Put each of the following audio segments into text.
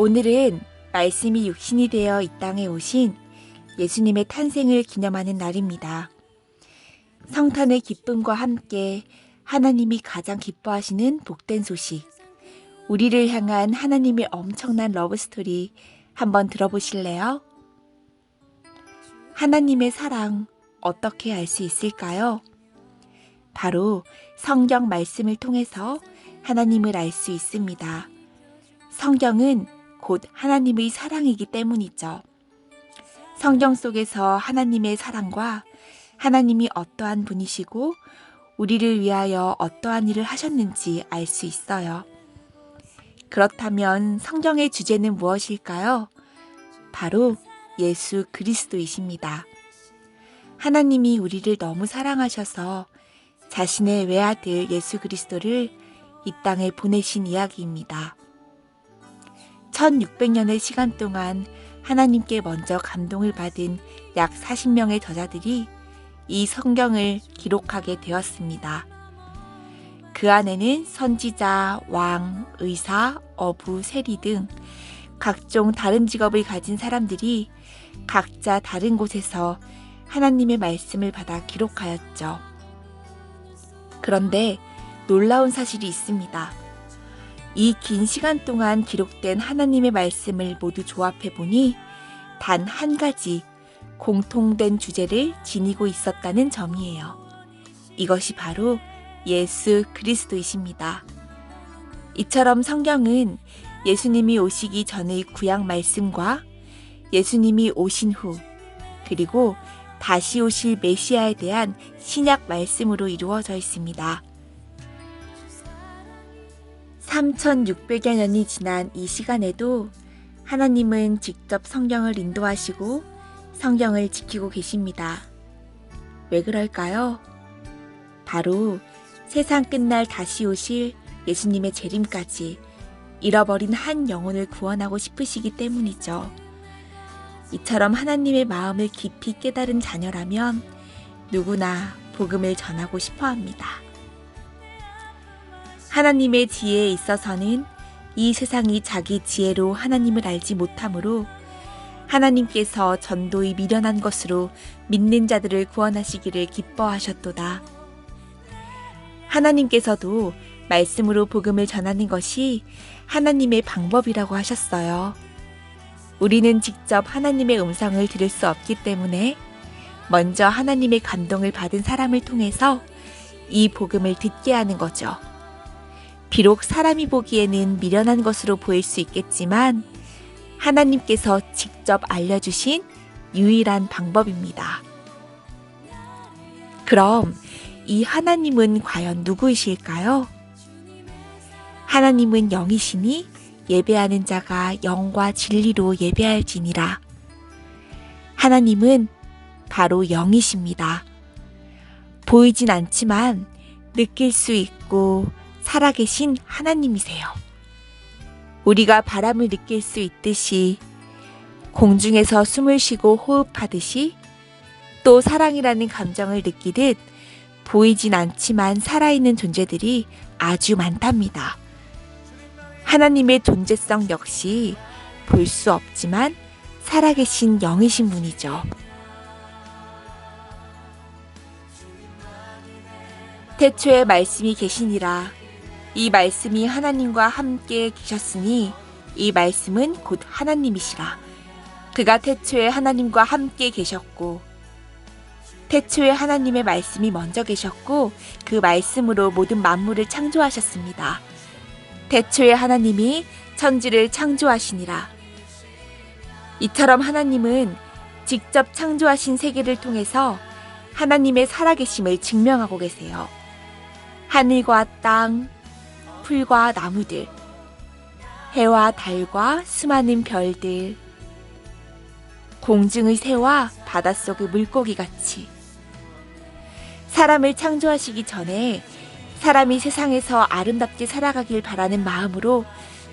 오늘은 말씀이 육신이 되어 이 땅에 오신 예수님의 탄생을 기념하는 날입니다. 성탄의 기쁨과 함께 하나님이 가장 기뻐하시는 복된 소식, 우리를 향한 하나님의 엄청난 러브스토리 한번 들어보실래요? 하나님의 사랑 어떻게 알 수 있을까요? 바로 성경 말씀을 통해서 하나님을 알 수 있습니다. 성경은 곧 하나님의 사랑이기 때문이죠. 성경 속에서 하나님의 사랑과 하나님이 어떠한 분이시고 우리를 위하여 어떠한 일을 하셨는지 알 수 있어요. 그렇다면 성경의 주제는 무엇일까요? 바로 예수 그리스도이십니다. 하나님이 우리를 너무 사랑하셔서 자신의 외아들 예수 그리스도를 이 땅에 보내신 이야기입니다. 1600년의 시간 동안 하나님께 먼저 감동을 받은 약 40명의 저자들이 이 성경을 기록하게 되었습니다. 그 안에는 선지자, 왕, 의사, 어부, 세리 등 각종 다른 직업을 가진 사람들이 각자 다른 곳에서 하나님의 말씀을 받아 기록하였죠. 그런데 놀라운 사실이 있습니다. 이 긴 시간 동안 기록된 하나님의 말씀을 모두 조합해 보니 단 한 가지 공통된 주제를 지니고 있었다는 점이에요. 이것이 바로 예수 그리스도이십니다. 이처럼 성경은 예수님이 오시기 전의 구약 말씀과 예수님이 오신 후 그리고 다시 오실 메시아에 대한 신약 말씀으로 이루어져 있습니다. 3600여 년이 지난 이 시간에도 하나님은 직접 성경을 인도하시고 성경을 지키고 계십니다. 왜 그럴까요? 바로 세상 끝날 다시 오실 예수님의 재림까지 잃어버린 한 영혼을 구원하고 싶으시기 때문이죠. 이처럼 하나님의 마음을 깊이 깨달은 자녀라면 누구나 복음을 전하고 싶어 합니다. 하나님의 지혜에 있어서는 이 세상이 자기 지혜로 하나님을 알지 못하므로 하나님께서 전도의 미련한 것으로 믿는 자들을 구원하시기를 기뻐하셨도다. 하나님께서도 말씀으로 복음을 전하는 것이 하나님의 방법이라고 하셨어요. 우리는 직접 하나님의 음성을 들을 수 없기 때문에 먼저 하나님의 감동을 받은 사람을 통해서 이 복음을 듣게 하는 거죠. 비록 사람이 보기에는 미련한 것으로 보일 수 있겠지만 하나님께서 직접 알려주신 유일한 방법입니다. 그럼 이 하나님은 과연 누구이실까요? 하나님은 영이시니 예배하는 자가 영과 진리로 예배할지니라. 하나님은 바로 영이십니다. 보이진 않지만 느낄 수 있고 살아계신 하나님이세요. 우리가 바람을 느낄 수 있듯이 공중에서 숨을 쉬고 호흡하듯이 또 사랑이라는 감정을 느끼듯 보이진 않지만 살아있는 존재들이 아주 많답니다. 하나님의 존재성 역시 볼 수 없지만 살아계신 영이신 분이죠. 태초에 말씀이 계시니라. 이 말씀이 하나님과 함께 계셨으니 이 말씀은 곧 하나님이시라. 그가 태초에 하나님과 함께 계셨고 태초에 하나님의 말씀이 먼저 계셨고 그 말씀으로 모든 만물을 창조하셨습니다. 태초에 하나님이 천지를 창조하시니라. 이처럼 하나님은 직접 창조하신 세계를 통해서 하나님의 살아계심을 증명하고 계세요. 하늘과 땅, 풀과 나무들, 해와 달과 수많은 별들, 공중의 새와 바닷속의 물고기같이 사람을 창조하시기 전에 사람이 세상에서 아름답게 살아가길 바라는 마음으로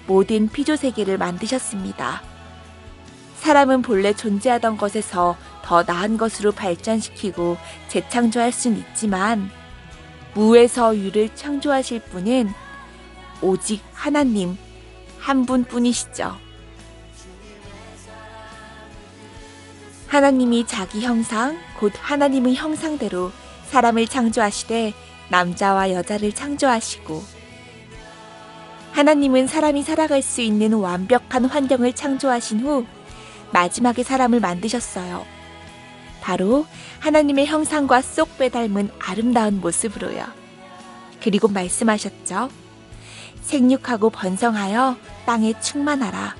모든 피조세계를 만드셨습니다. 사람은 본래 존재하던 것에서 더 나은 것으로 발전시키고 재창조할 수는 있지만 무에서 유를 창조하실 분은 오직 하나님 한 분뿐이시죠. 하나님이 자기 형상, 곧 하나님의 형상대로 사람을 창조하시되 남자와 여자를 창조하시고, 하나님은 사람이 살아갈 수 있는 완벽한 환경을 창조하신 후 마지막에 사람을 만드셨어요. 바로 하나님의 형상과 쏙 빼닮은 아름다운 모습으로요. 그리고 말씀하셨죠. 생육하고 번성하여 땅에 충만하라.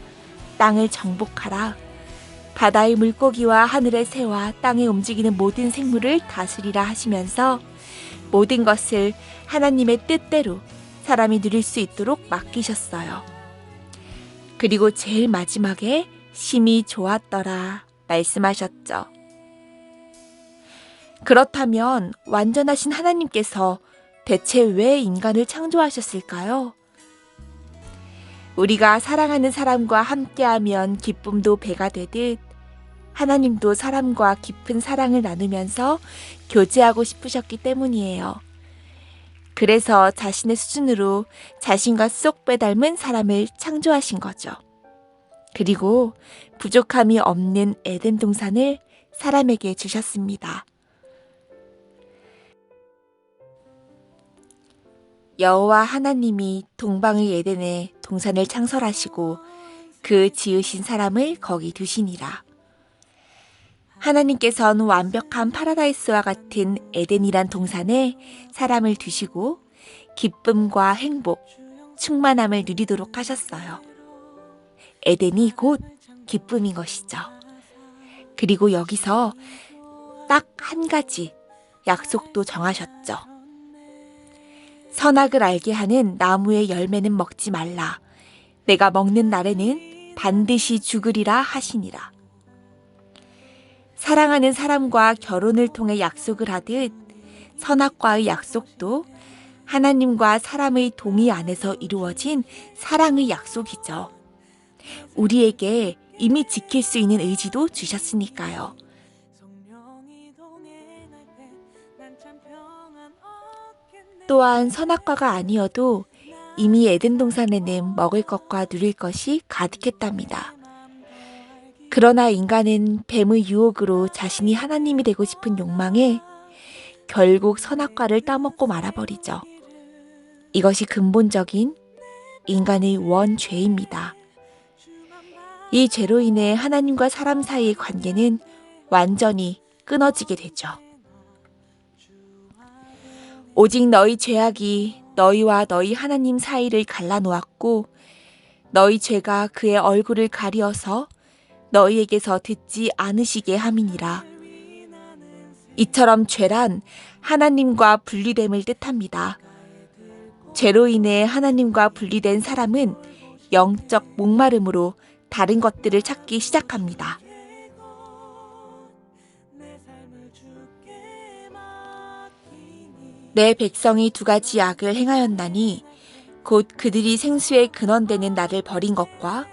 땅을 정복하라. 바다의 물고기와 하늘의 새와 땅에 움직이는 모든 생물을 다스리라 하시면서 모든 것을 하나님의 뜻대로 사람이 누릴 수 있도록 맡기셨어요. 그리고 제일 마지막에 심히 좋았더라 말씀하셨죠. 그렇다면 완전하신 하나님께서 대체 왜 인간을 창조하셨을까요? 우리가 사랑하는 사람과 함께하면 기쁨도 배가 되듯 하나님도 사람과 깊은 사랑을 나누면서 교제하고 싶으셨기 때문이에요. 그래서 자신의 수준으로 자신과 쏙 빼닮은 사람을 창조하신 거죠. 그리고 부족함이 없는 에덴 동산을 사람에게 주셨습니다. 여호와 하나님이 동방의 에덴에 동산을 창설하시고 그 지으신 사람을 거기 두시니라. 하나님께서는 완벽한 파라다이스와 같은 에덴이란 동산에 사람을 두시고 기쁨과 행복, 충만함을 누리도록 하셨어요. 에덴이 곧 기쁨인 것이죠. 그리고 여기서 딱 한 가지 약속도 정하셨죠. 선악을 알게 하는 나무의 열매는 먹지 말라. 내가 먹는 날에는 반드시 죽으리라 하시니라. 사랑하는 사람과 결혼을 통해 약속을 하듯 선악과의 약속도 하나님과 사람의 동의 안에서 이루어진 사랑의 약속이죠. 우리에게 이미 지킬 수 있는 의지도 주셨으니까요. 또한 선악과가 아니어도 이미 에덴 동산에는 먹을 것과 누릴 것이 가득했답니다. 그러나 인간은 뱀의 유혹으로 자신이 하나님이 되고 싶은 욕망에 결국 선악과를 따먹고 말아버리죠. 이것이 근본적인 인간의 원죄입니다. 이 죄로 인해 하나님과 사람 사이의 관계는 완전히 끊어지게 되죠. 오직 너희 죄악이 너희와 너희 하나님 사이를 갈라놓았고 너희 죄가 그의 얼굴을 가리어서 너희에게서 듣지 않으시게 함이니라. 이처럼 죄란 하나님과 분리됨을 뜻합니다. 죄로 인해 하나님과 분리된 사람은 영적 목마름으로 다른 것들을 찾기 시작합니다. 내 백성이 두 가지 악을 행하였나니 곧 그들이 생수의 근원되는 나를 버린 것과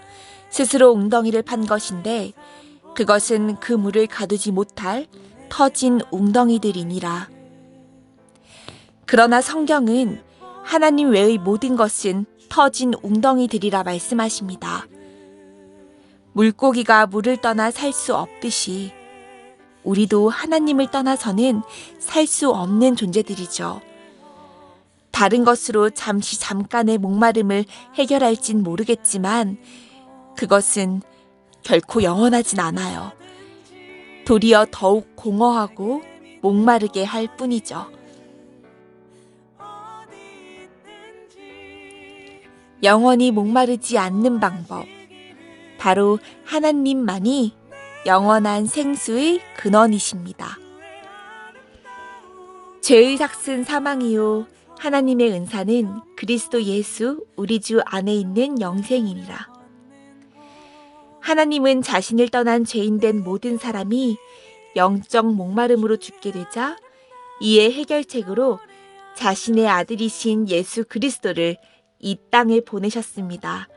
스스로 웅덩이를 판 것인데 그것은 그 물을 가두지 못할 터진 웅덩이들이니라. 그러나 성경은 하나님 외의 모든 것은 터진 웅덩이들이라 말씀하십니다. 물고기가 물을 떠나 살 수 없듯이 우리도 하나님을 떠나서는 살 수 없는 존재들이죠. 다른 것으로 잠깐의 목마름을 해결할진 모르겠지만 그것은 결코 영원하진 않아요. 도리어 더욱 공허하고 목마르게 할 뿐이죠. 영원히 목마르지 않는 방법, 바로 하나님만이 영원한 생수의 근원이십니다. 죄의 삭은 사망이요 하나님의 은사는 그리스도 예수 우리 주 안에 있는 영생이니라. 하나님은 자신을 떠난 죄인된 모든 사람이 영적 목마름으로 죽게 되자 이에 해결책으로 자신의 아들이신 예수 그리스도를 이 땅에 보내셨습니다.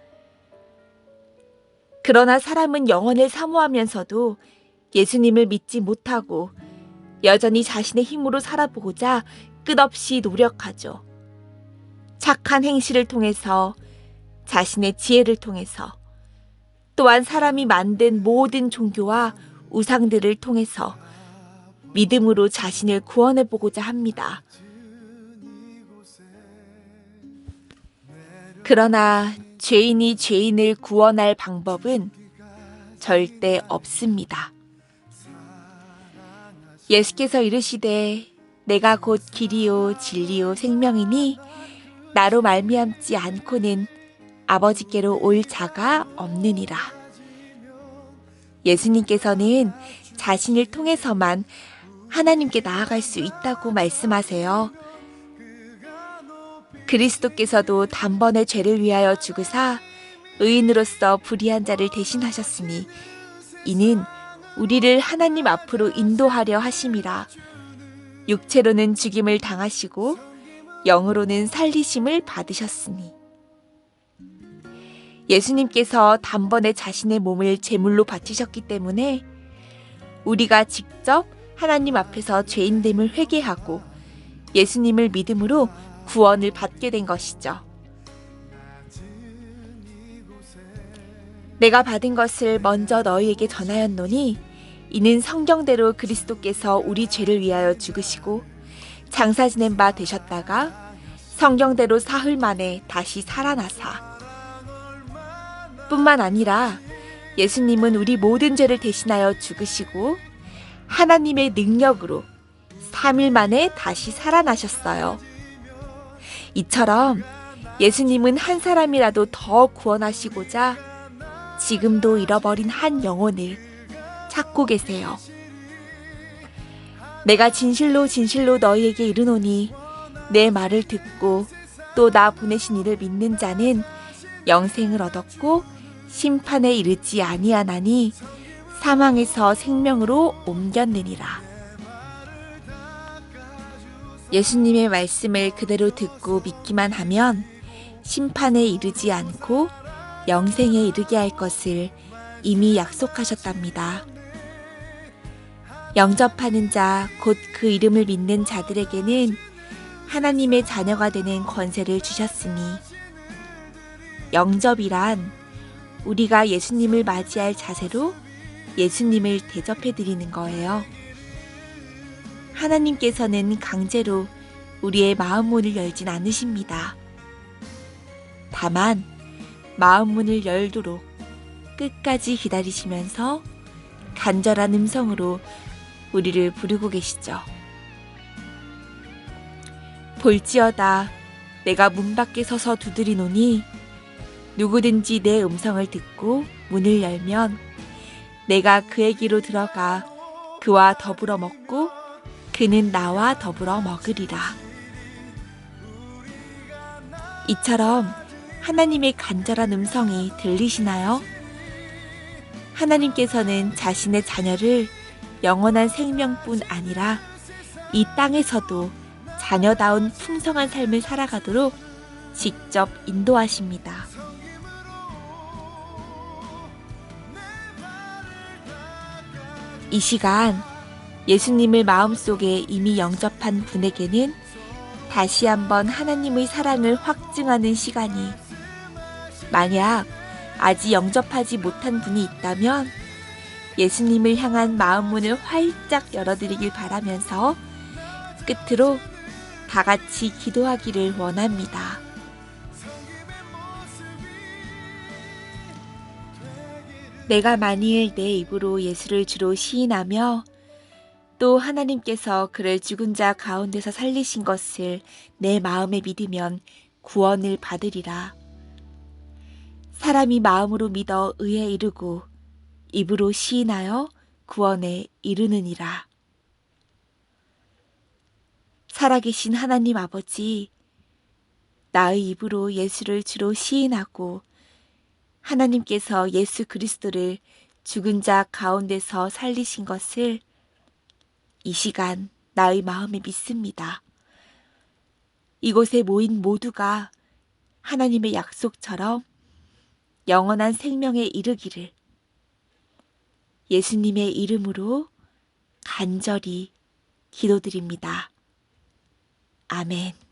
그러나 사람은 영혼을 사모하면서도 예수님을 믿지 못하고 여전히 자신의 힘으로 살아보고자 끝없이 노력하죠. 착한 행실을 통해서, 자신의 지혜를 통해서, 또한 사람이 만든 모든 종교와 우상들을 통해서 믿음으로 자신을 구원해 보고자 합니다. 그러나 죄인이 죄인을 구원할 방법은 절대 없습니다. 예수께서 이르시되 내가 곧 길이요 진리요 생명이니 나로 말미암지 않고는 아버지께로 올 자가 없느니라. 예수님께서는 자신을 통해서만 하나님께 나아갈 수 있다고 말씀하세요. 그리스도께서도 단번에 죄를 위하여 죽으사 의인으로서 불의한 자를 대신하셨으니 이는 우리를 하나님 앞으로 인도하려 하심이라. 육체로는 죽임을 당하시고 영으로는 살리심을 받으셨으니. 예수님께서 단번에 자신의 몸을 제물로 바치셨기 때문에 우리가 직접 하나님 앞에서 죄인됨을 회개하고 예수님을 믿음으로 구원을 받게 된 것이죠. 내가 받은 것을 먼저 너희에게 전하였노니 이는 성경대로 그리스도께서 우리 죄를 위하여 죽으시고 장사 지낸 바 되셨다가 성경대로 사흘 만에 다시 살아나사 뿐만 아니라 예수님은 우리 모든 죄를 대신하여 죽으시고 하나님의 능력으로 3일 만에 다시 살아나셨어요. 이처럼 예수님은 한 사람이라도 더 구원하시고자 지금도 잃어버린 한 영혼을 찾고 계세요. 내가 진실로 진실로 너희에게 이르노니 내 말을 듣고 또 나 보내신 이를 믿는 자는 영생을 얻었고 심판에 이르지 아니하나니 사망에서 생명으로 옮겼느니라. 예수님의 말씀을 그대로 듣고 믿기만 하면 심판에 이르지 않고 영생에 이르게 할 것을 이미 약속하셨답니다. 영접하는 자, 곧 그 이름을 믿는 자들에게는 하나님의 자녀가 되는 권세를 주셨으니 영접이란 우리가 예수님을 맞이할 자세로 예수님을 대접해드리는 거예요. 하나님께서는 강제로 우리의 마음 문을 열진 않으십니다. 다만 마음 문을 열도록 끝까지 기다리시면서 간절한 음성으로 우리를 부르고 계시죠. 볼지어다 내가 문 밖에 서서 두드리노니 누구든지 내 음성을 듣고 문을 열면 내가 그에게로 들어가 그와 더불어 먹고 그는 나와 더불어 먹으리라. 이처럼 하나님의 간절한 음성이 들리시나요? 하나님께서는 자신의 자녀를 영원한 생명뿐 아니라 이 땅에서도 자녀다운 풍성한 삶을 살아가도록 직접 인도하십니다. 이 시간 예수님을 마음속에 이미 영접한 분에게는 다시 한번 하나님의 사랑을 확증하는 시간이, 만약 아직 영접하지 못한 분이 있다면 예수님을 향한 마음 문을 활짝 열어드리길 바라면서 끝으로 다 같이 기도하기를 원합니다. 내가 만일 내 입으로 예수를 주로 시인하며 또 하나님께서 그를 죽은 자 가운데서 살리신 것을 내 마음에 믿으면 구원을 받으리라. 사람이 마음으로 믿어 의에 이르고 입으로 시인하여 구원에 이르느니라. 살아계신 하나님 아버지, 나의 입으로 예수를 주로 시인하고 하나님께서 예수 그리스도를 죽은 자 가운데서 살리신 것을 이 시간 나의 마음에 믿습니다. 이곳에 모인 모두가 하나님의 약속처럼 영원한 생명에 이르기를 예수님의 이름으로 간절히 기도드립니다. 아멘.